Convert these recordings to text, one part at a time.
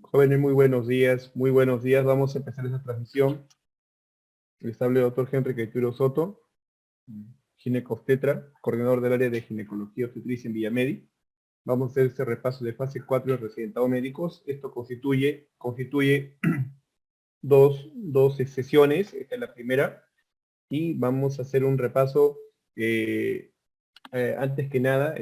Jóvenes, muy buenos días, muy buenos días. Vamos a empezar esta transmisión. Les habla el doctor Henry Caituro Soto, ginecobstetra, coordinador del área de ginecología obstetricia en Villamedi. Vamos a hacer este repaso de fase 4 de residentados médicos. Esto constituye dos sesiones, esta es la primera, y vamos a hacer un repaso. Antes que nada,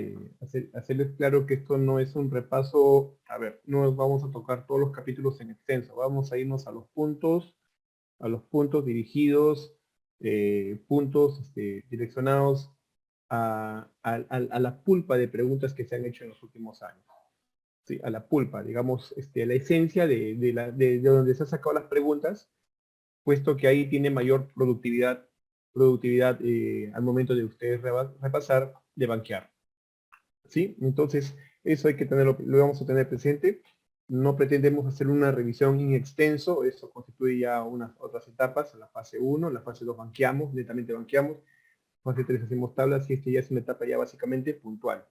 hacerles claro que esto no es un repaso, no vamos a tocar todos los capítulos en extenso, vamos a irnos a los puntos dirigidos, puntos direccionados a la pulpa de preguntas que se han hecho en los últimos años. ¿Sí? A la pulpa, digamos, la esencia de donde se han sacado las preguntas, puesto que ahí tiene mayor productividad al momento de ustedes repasar, de banquear. ¿Sí? Entonces, eso hay que tenerlo, lo vamos a tener presente. No pretendemos hacer una revisión in extenso, eso constituye ya unas otras etapas, la fase 1, la fase 2 banqueamos, netamente banqueamos, fase 3 hacemos tablas y ya es una etapa ya básicamente puntual.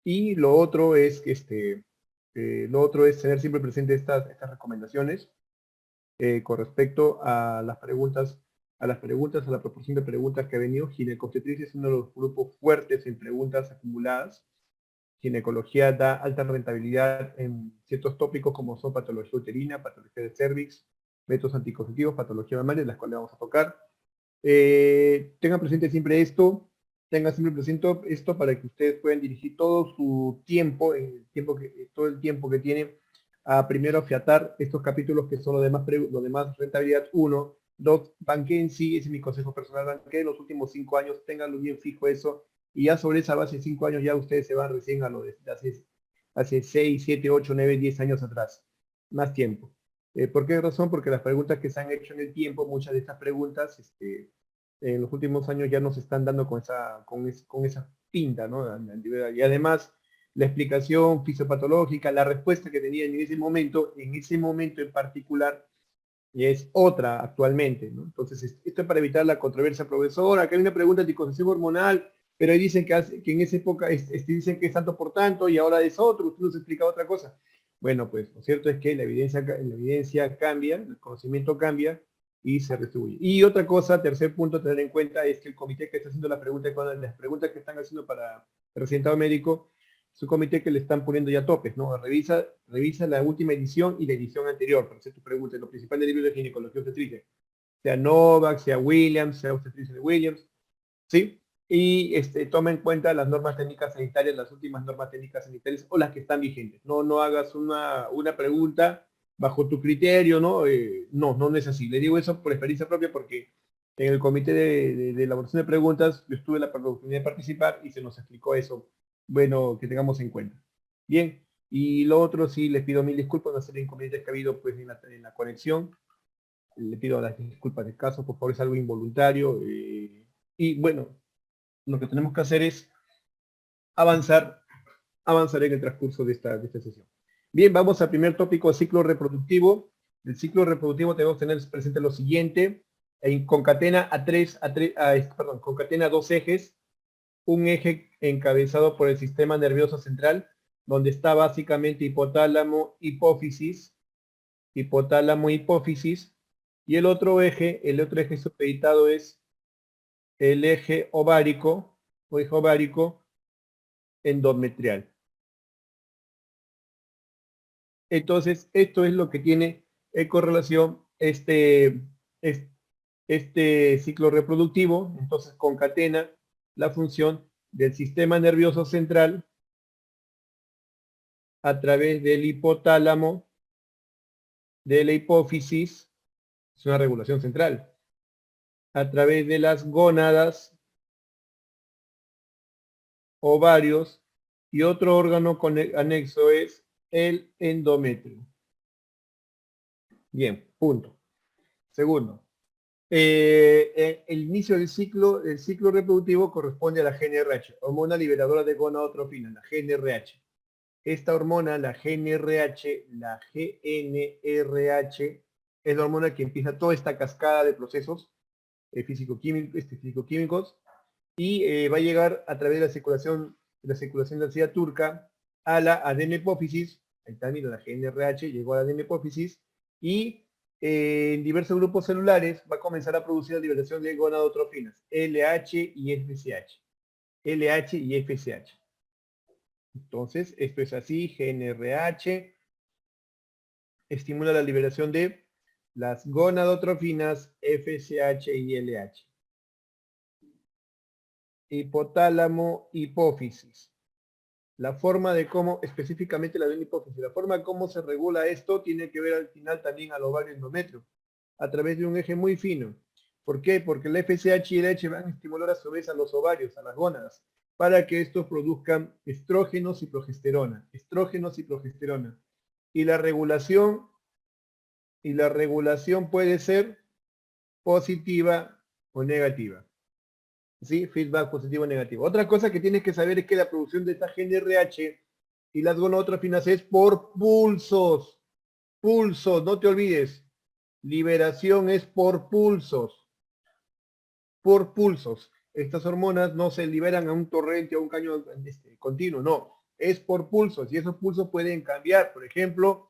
Y lo otro es tener siempre presente estas recomendaciones con respecto a las preguntas, a la proporción de preguntas que ha venido. Ginecobstetricia es uno de los grupos fuertes en preguntas acumuladas. Ginecología da alta rentabilidad en ciertos tópicos como son patología uterina, patología de cervix, métodos anticonceptivos, patología mamaria, las cuales vamos a tocar. Tengan presente siempre esto, para que ustedes puedan dirigir todo su tiempo, todo el tiempo que tienen, a primero afiatar estos capítulos que son los demás rentabilidad 1, 2, banqueen, sí, ese es mi consejo personal, banqueen los últimos 5 años, ténganlo bien fijo eso, y ya sobre esa base de 5 años ya ustedes se van recién a lo de hace 6, 7, 8, 9, 10 años atrás, más tiempo. ¿Por qué razón? Porque las preguntas que se han hecho en el tiempo, muchas de estas preguntas, en los últimos años ya nos están dando con esa pinta, ¿no? Y además, la explicación fisiopatológica, la respuesta que tenían en ese momento en particular, es otra actualmente, ¿no? Entonces, esto es para evitar la controversia. Profesor, acá hay una pregunta de anticoncepción hormonal, pero ahí dicen que en esa época dicen que es tanto por tanto y ahora es otro, usted nos explica otra cosa. Bueno, pues lo cierto es que la evidencia cambia, el conocimiento cambia y se distribuye. Y otra cosa, tercer punto a tener en cuenta, es que el comité que está haciendo las preguntas que están haciendo para el residentado médico, es un comité que le están poniendo ya topes, ¿no? Revisa la última edición y la edición anterior para hacer tus preguntas, lo principal del libro de ginecología obstetricia, sea Novak, sea Williams, sea obstetricia de Williams, ¿sí? Y toma en cuenta las normas técnicas sanitarias, las últimas normas técnicas sanitarias o las que están vigentes. No hagas una pregunta bajo tu criterio, ¿no? No es así. Le digo eso por experiencia propia porque en el comité de elaboración de preguntas yo estuve la oportunidad de participar y se nos explicó eso. Bueno, que tengamos en cuenta. Bien, y lo otro sí, les pido mil disculpas, no sé los inconvenientes que ha habido pues en la conexión. Le pido las disculpas de caso, por favor, es algo involuntario. Y bueno, lo que tenemos que hacer es avanzar en el transcurso de esta sesión. Bien, vamos al primer tópico, ciclo reproductivo. El ciclo reproductivo tenemos que tener presente lo siguiente, concatena concatena dos ejes, un eje encabezado por el sistema nervioso central, donde está básicamente hipotálamo, hipófisis, y el otro eje supeditado es el eje ovárico, endometrial. Entonces, esto es lo que tiene en correlación este ciclo reproductivo. Entonces, concatena la función del sistema nervioso central a través del hipotálamo, de la hipófisis, es una regulación central, a través de las gónadas, ovarios, y otro órgano anexo es el endometrio. Bien, punto. Segundo, el inicio del ciclo reproductivo corresponde a la GnRH, hormona liberadora de gonadotropina, la GnRH. Esta hormona, la GnRH, es la hormona que empieza toda esta cascada de procesos físico-químicos y va a llegar a través de la circulación de la turca a la adenohipófisis, Ahí está, mira, la GNRH llegó a la hipófisis y en diversos grupos celulares va a comenzar a producir la liberación de gonadotrofinas, LH y FSH. LH y FSH. Entonces, esto es así, GNRH estimula la liberación de las gonadotrofinas FSH y LH. Hipotálamo, hipófisis. La forma de cómo, específicamente la hipófisis, la forma de cómo se regula esto tiene que ver al final también al ovario endometrio, a través de un eje muy fino. ¿Por qué? Porque el FSH y el LH van a estimular a su vez a los ovarios, a las gónadas, para que estos produzcan estrógenos y progesterona. Estrógenos y progesterona. Y la regulación puede ser positiva o negativa. ¿Sí? Feedback positivo o negativo. Otra cosa que tienes que saber es que la producción de esta GNRH y las gonadotrofinas es por pulsos. Pulsos, no te olvides. Liberación es por pulsos. Por pulsos. Estas hormonas no se liberan a un torrente o a un caño continuo, no. Es por pulsos y esos pulsos pueden cambiar. Por ejemplo,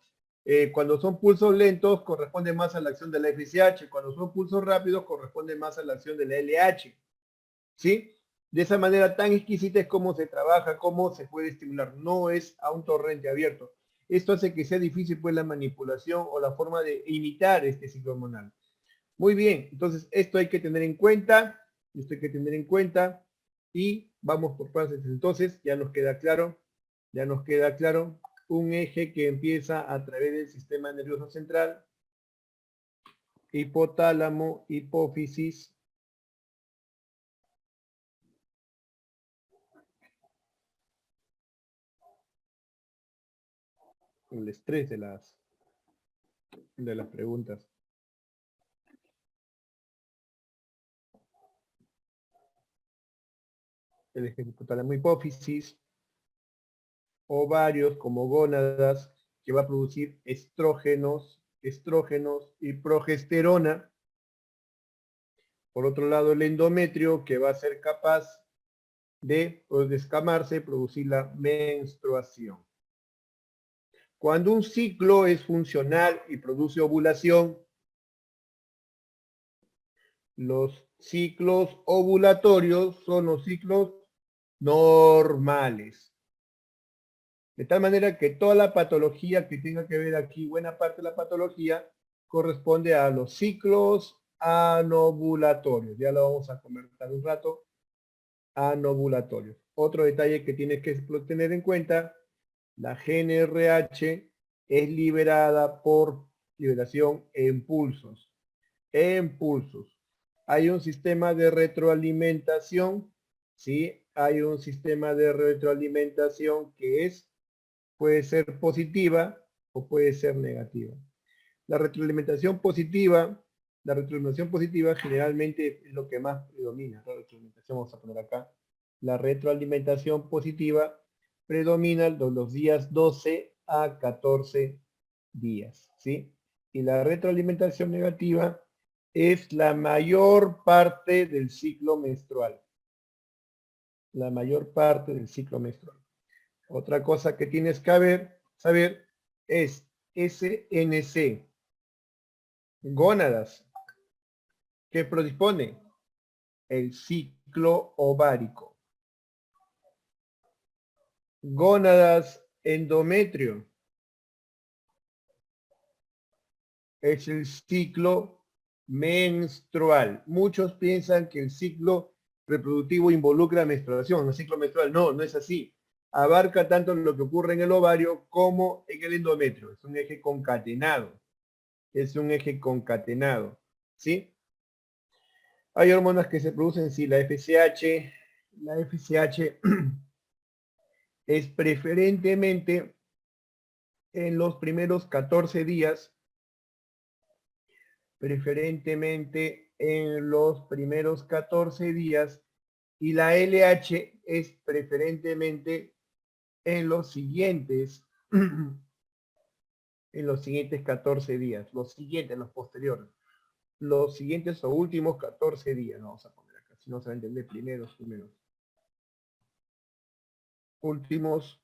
cuando son pulsos lentos corresponde más a la acción de la FSH. Cuando son pulsos rápidos corresponde más a la acción de la LH. ¿Sí? De esa manera tan exquisita es cómo se trabaja, cómo se puede estimular. No es a un torrente abierto. Esto hace que sea difícil pues la manipulación o la forma de imitar este ciclo hormonal. Muy bien, entonces esto hay que tener en cuenta, y vamos por partes. Entonces ya nos queda claro, un eje que empieza a través del sistema nervioso central, hipotálamo, hipófisis, el estrés de las preguntas. El eje hipotálamo hipófisis, ovarios como gónadas, que va a producir estrógenos y progesterona. Por otro lado, el endometrio, que va a ser capaz de descamarse, producir la menstruación. Cuando un ciclo es funcional y produce ovulación, los ciclos ovulatorios son los ciclos normales. De tal manera que toda la patología que tenga que ver aquí, buena parte de la patología, corresponde a los ciclos anovulatorios. Ya lo vamos a comentar un rato. Anovulatorios. Otro detalle que tienes que tener en cuenta, la GNRH es liberada por liberación en pulsos. En pulsos. Hay un sistema de retroalimentación, ¿sí? Hay un sistema de retroalimentación que puede ser positiva o puede ser negativa. La retroalimentación positiva, generalmente es lo que más predomina. La retroalimentación, vamos a poner acá. La retroalimentación positiva predomina los días 12 a 14 días, ¿sí? Y la retroalimentación negativa es la mayor parte del ciclo menstrual. La mayor parte del ciclo menstrual. Otra cosa que tienes que saber es SNC, gónadas, que predispone el ciclo ovárico. Gónadas, endometrio, es el ciclo menstrual. Muchos piensan que el ciclo reproductivo involucra menstruación, el ciclo menstrual. No, no es así. Abarca tanto lo que ocurre en el ovario como en el endometrio. Es un eje concatenado. Es un eje concatenado. ¿Sí? Hay hormonas que se producen, sí, la FSH. La FSH es preferentemente en los primeros 14 días, y la LH es preferentemente en los siguientes en los siguientes 14 días, los posteriores, los siguientes o últimos 14 días, no vamos a poner acá, si no se va a entender primeros, últimos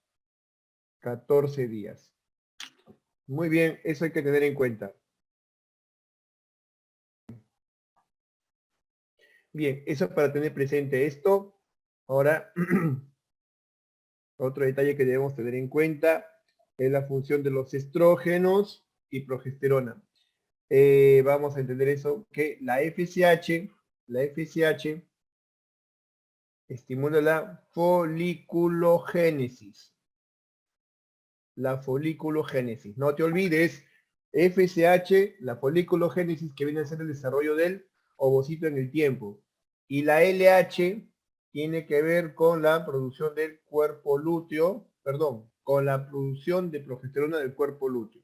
14 días. Muy bien, eso hay que tener en cuenta. Bien, eso es para tener presente esto. Ahora, otro detalle que debemos tener en cuenta es la función de los estrógenos y progesterona. Vamos a entender eso, que la FSH estimula la foliculogénesis. La foliculogénesis. No te olvides, FSH, la foliculogénesis, que viene a ser el desarrollo del ovocito en el tiempo. Y la LH tiene que ver con la producción del cuerpo lúteo, perdón, con la producción de progesterona del cuerpo lúteo.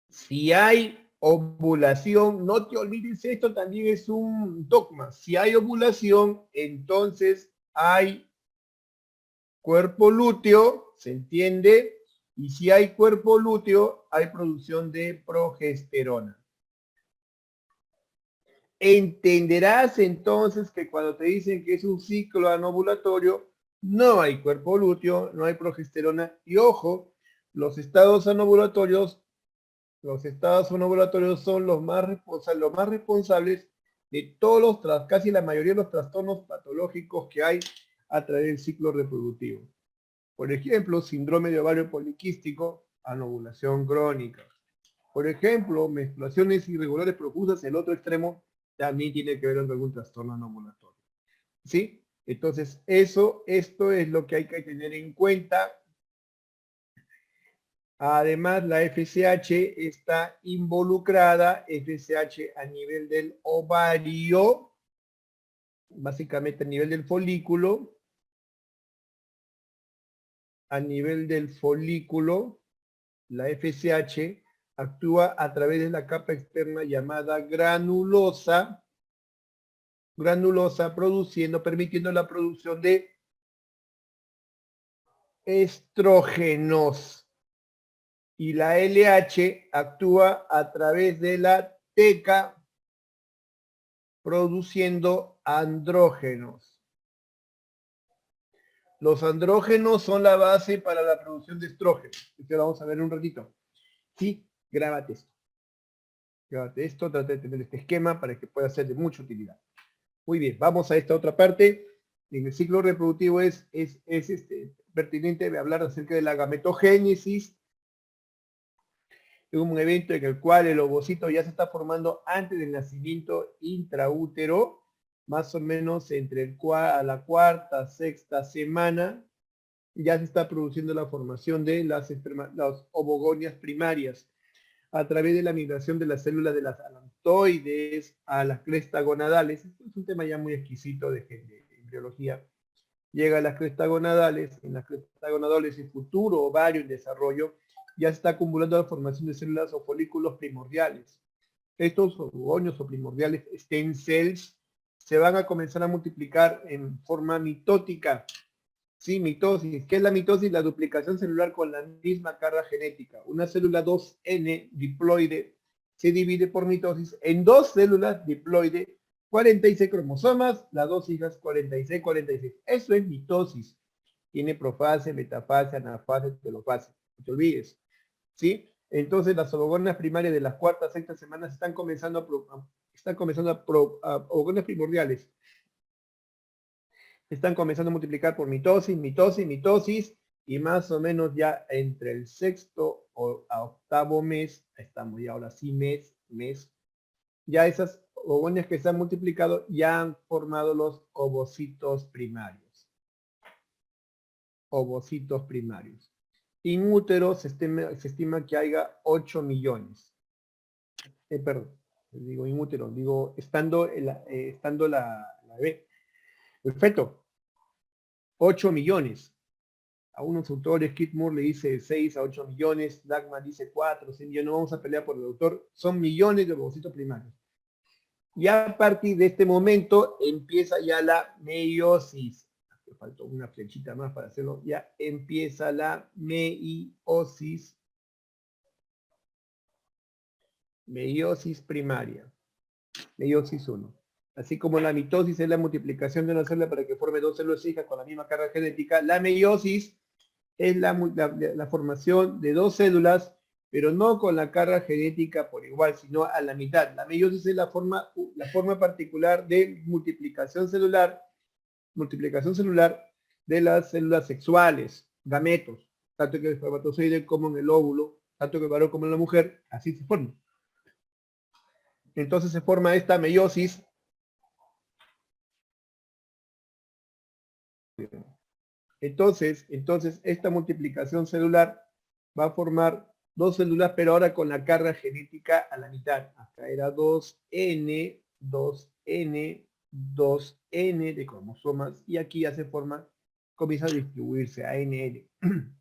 Si hay ovulación, no te olvides, esto también es un dogma. Si hay ovulación, entonces hay cuerpo lúteo, ¿se entiende? Y si hay cuerpo lúteo, hay producción de progesterona. Entenderás entonces que cuando te dicen que es un ciclo anovulatorio, no hay cuerpo lúteo, no hay progesterona. Y ojo, los estados anovulatorios son los más responsables de todos casi la mayoría de los trastornos patológicos que hay a través del ciclo reproductivo. Por ejemplo, síndrome de ovario poliquístico, anovulación crónica. Por ejemplo, menstruaciones irregulares profusas, el otro extremo también tiene que ver con algún trastorno anovulatorio. ¿Sí? Entonces, esto es lo que hay que tener en cuenta. Además, la FSH está involucrada, FSH a nivel del ovario, básicamente a nivel del folículo, la FSH actúa a través de la capa externa llamada granulosa, permitiendo la producción de estrógenos. Y la LH actúa a través de la teca, produciendo andrógenos. Los andrógenos son la base para la producción de estrógenos. Esto lo vamos a ver en un ratito. Sí, grábate esto. Grábate esto, trata de tener este esquema para que pueda ser de mucha utilidad. Muy bien, vamos a esta otra parte. En el ciclo reproductivo es pertinente hablar acerca de la gametogénesis, un evento en el cual el ovocito ya se está formando antes del nacimiento intraútero, más o menos entre la cuarta, sexta semana, ya se está produciendo la formación de las ovogonias primarias a través de la migración de las células de las alantoides a las crestas gonadales. Esto es un tema ya muy exquisito de embriología. Llega a las crestas gonadales, en las crestas gonadales el futuro ovario en desarrollo ya se está acumulando la formación de células o folículos primordiales. Estos ovogonios o primordiales stem cells se van a comenzar a multiplicar en forma mitótica. Sí, mitosis. ¿Qué es la mitosis? La duplicación celular con la misma carga genética. Una célula 2N diploide se divide por mitosis en dos células diploide, 46 cromosomas, las dos hijas 46, 46. Eso es mitosis. Tiene profase, metafase, anafase, telofase. No te olvides. ¿Sí? Entonces las ovogonias primarias de las cuartas, sextas semanas están comenzando ovogonias primordiales están comenzando a multiplicar por mitosis, y más o menos ya entre el sexto a octavo mes, estamos ya ahora sí mes, ya esas ovogonias que se han multiplicado ya han formado los ovocitos primarios. Ovocitos primarios. En útero se estima que haya 8 millones. Perdón, digo en útero, digo estando la bebé. Perfecto. 8 millones. A unos autores, Kit Moore le dice 6 a 8 millones, Dagmar dice 4, 6 millones, no vamos a pelear por el autor, son millones de ovocitos primarios. Y a partir de este momento empieza ya la meiosis. Me faltó una flechita más para hacerlo. Ya empieza la meiosis. Meiosis primaria. Meiosis 1. Así como la mitosis es la multiplicación de una célula para que forme dos células hijas con la misma carga genética, la meiosis es la formación de dos células, pero no con la carga genética por igual, sino a la mitad. La meiosis es la forma particular de multiplicación celular de las células sexuales, gametos, tanto en el espermatozoide como en el óvulo, tanto en el varón como en la mujer, así se forma. Entonces se forma esta meiosis. Entonces, esta multiplicación celular va a formar dos células, pero ahora con la carga genética a la mitad. Acá era 2N, 2N, 2N de cromosomas, y aquí ya se forma, comienza a distribuirse a NN.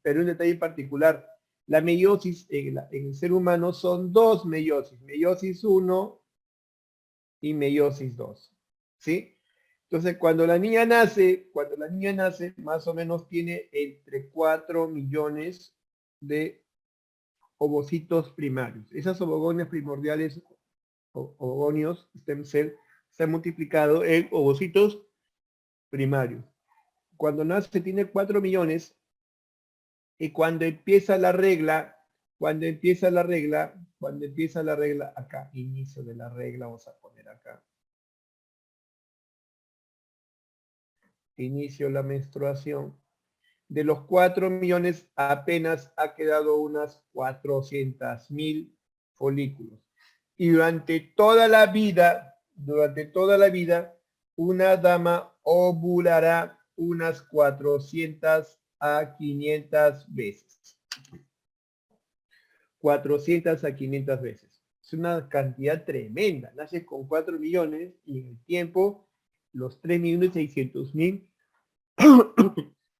Pero un detalle particular, la meiosis en el ser humano son dos meiosis, meiosis 1 y meiosis 2. ¿Sí? Entonces, cuando la niña nace, más o menos tiene entre 4 millones de ovocitos primarios. Esas ovogonias primordiales, ovogonios, stem cell, se han multiplicado en ovocitos primarios. Cuando nace tiene 4 millones, y cuando empieza la regla, acá, inicio de la regla, vamos a poner acá. Inicio la menstruación. De los 4 millones apenas ha quedado unas 400.000 folículos. Y durante toda la vida, una dama ovulará unas 400 a 500 veces. 400 a 500 veces. Es una cantidad tremenda. Nace con 4 millones y en el tiempo los 3.600.000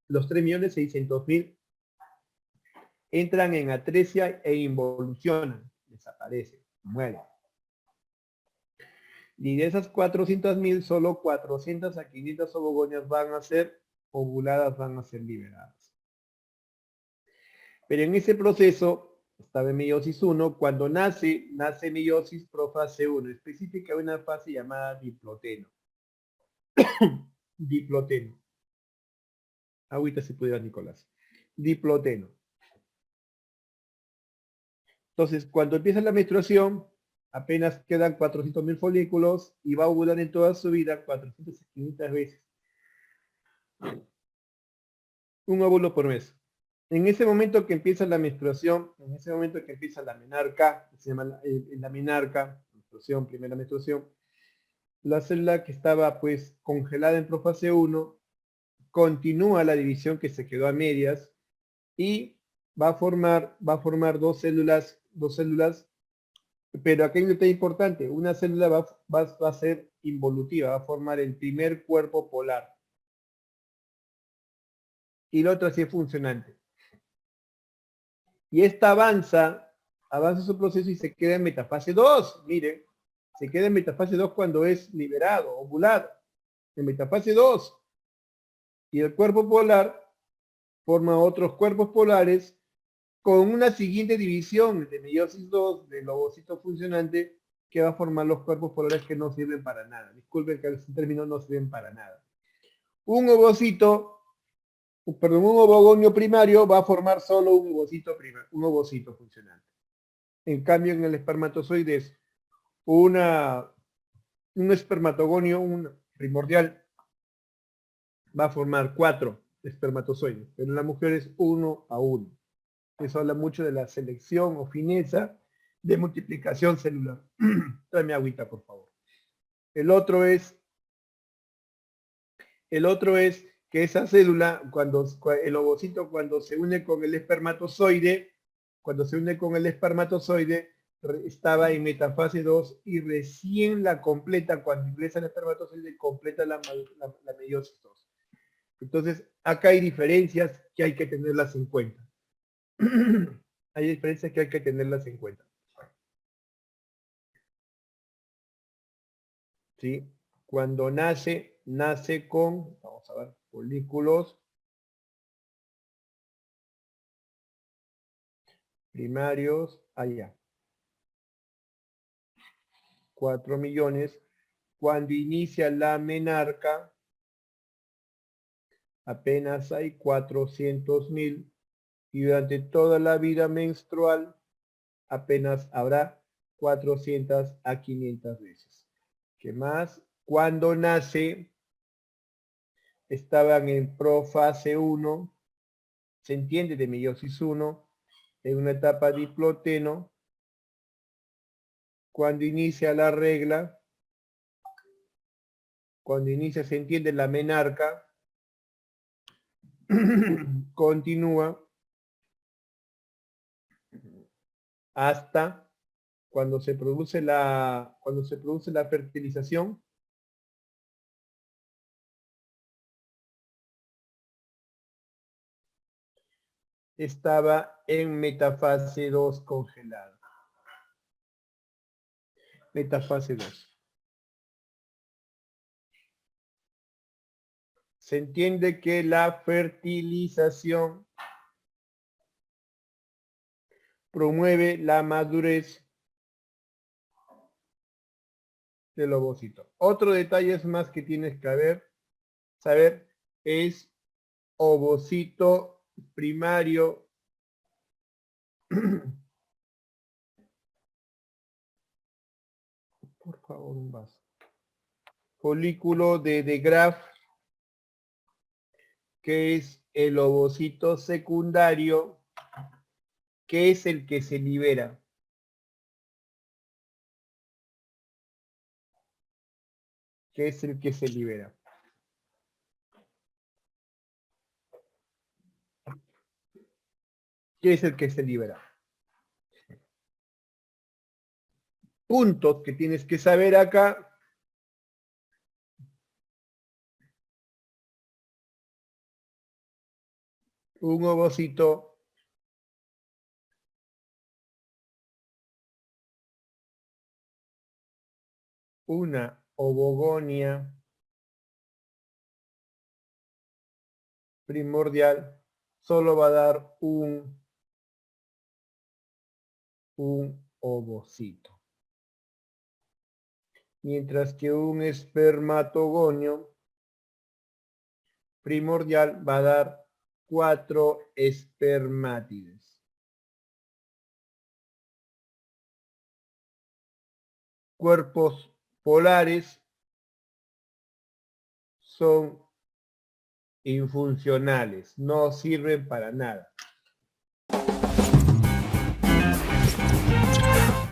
los 3.600.000 entran en atresia e involucionan, desaparecen, mueren. Y de esas 400.000, solo 400 a 500 ovogonias van a ser ovuladas, van a ser liberadas. Pero en ese proceso, estaba en meiosis 1, cuando nace meiosis profase 1, específica una fase llamada diploteno. Diploteno. Ahorita si pudiera, Nicolás. Diploteno. Entonces, cuando empieza la menstruación, apenas quedan 400.000 folículos y va a ovular en toda su vida 400 a 500 veces. Un óvulo por mes. En ese momento que empieza la menstruación, en ese momento que empieza la menarca, se llama la menarca, menstruación, primera menstruación, la célula que estaba pues congelada en profase 1 continúa la división que se quedó a medias y va a formar dos células, pero aquí hay un detalle importante, una célula va a ser involutiva, va a formar el primer cuerpo polar y la otra sí es funcionante. Y esta avanza su proceso y se queda en metafase 2, miren, se queda en metafase 2 cuando es liberado, ovulado, en metafase 2. Y el cuerpo polar forma otros cuerpos polares con una siguiente división de meiosis 2 del ovocito funcionante que va a formar los cuerpos polares que no sirven para nada. Disculpen que los términos no sirven para nada. Un ovogonio primario va a formar solo un ovocito funcionante. En cambio, en el espermatozoide es un espermatogonio, un primordial, va a formar 4 espermatozoides, pero en la mujer es 1 a 1. Eso habla mucho de la selección o fineza de multiplicación celular. Tráeme agüita, por favor. El otro es que esa célula, el ovocito cuando se une con el espermatozoide, estaba en metafase 2 y recién la completa, cuando ingresa el espermatozoide, completa la meiosis 2. Entonces, acá hay diferencias que hay que tenerlas en cuenta. Hay diferencias que hay que tenerlas en cuenta. ¿Sí? Cuando nace con, vamos a ver, folículos primarios, allá. 4 millones. Cuando inicia la menarca, apenas hay 400.000 y durante toda la vida menstrual apenas habrá 400 a 500 veces. ¿Qué más? Cuando nace, estaban en profase 1, se entiende, de meiosis 1, en una etapa diploteno. Cuando inicia la regla, cuando inicia, se entiende, la menarca, continúa hasta cuando se produce la fertilización. Estaba en metafase 2 congelada. Metafase 2. Se entiende que la fertilización promueve la madurez del ovocito. Otro detalle más que tienes que saber es ovocito primario por favor, un vaso. Folículo de Graaf, que es el ovocito secundario, que es el que se libera. Que es el que se libera. ¿Qué es el que se libera? Puntos que tienes que saber acá. Un ovocito una ovogonia primordial solo va a dar un ovocito. Mientras que un espermatogonio primordial va a dar 4 espermátides. Cuerpos polares son infuncionales, no sirven para nada.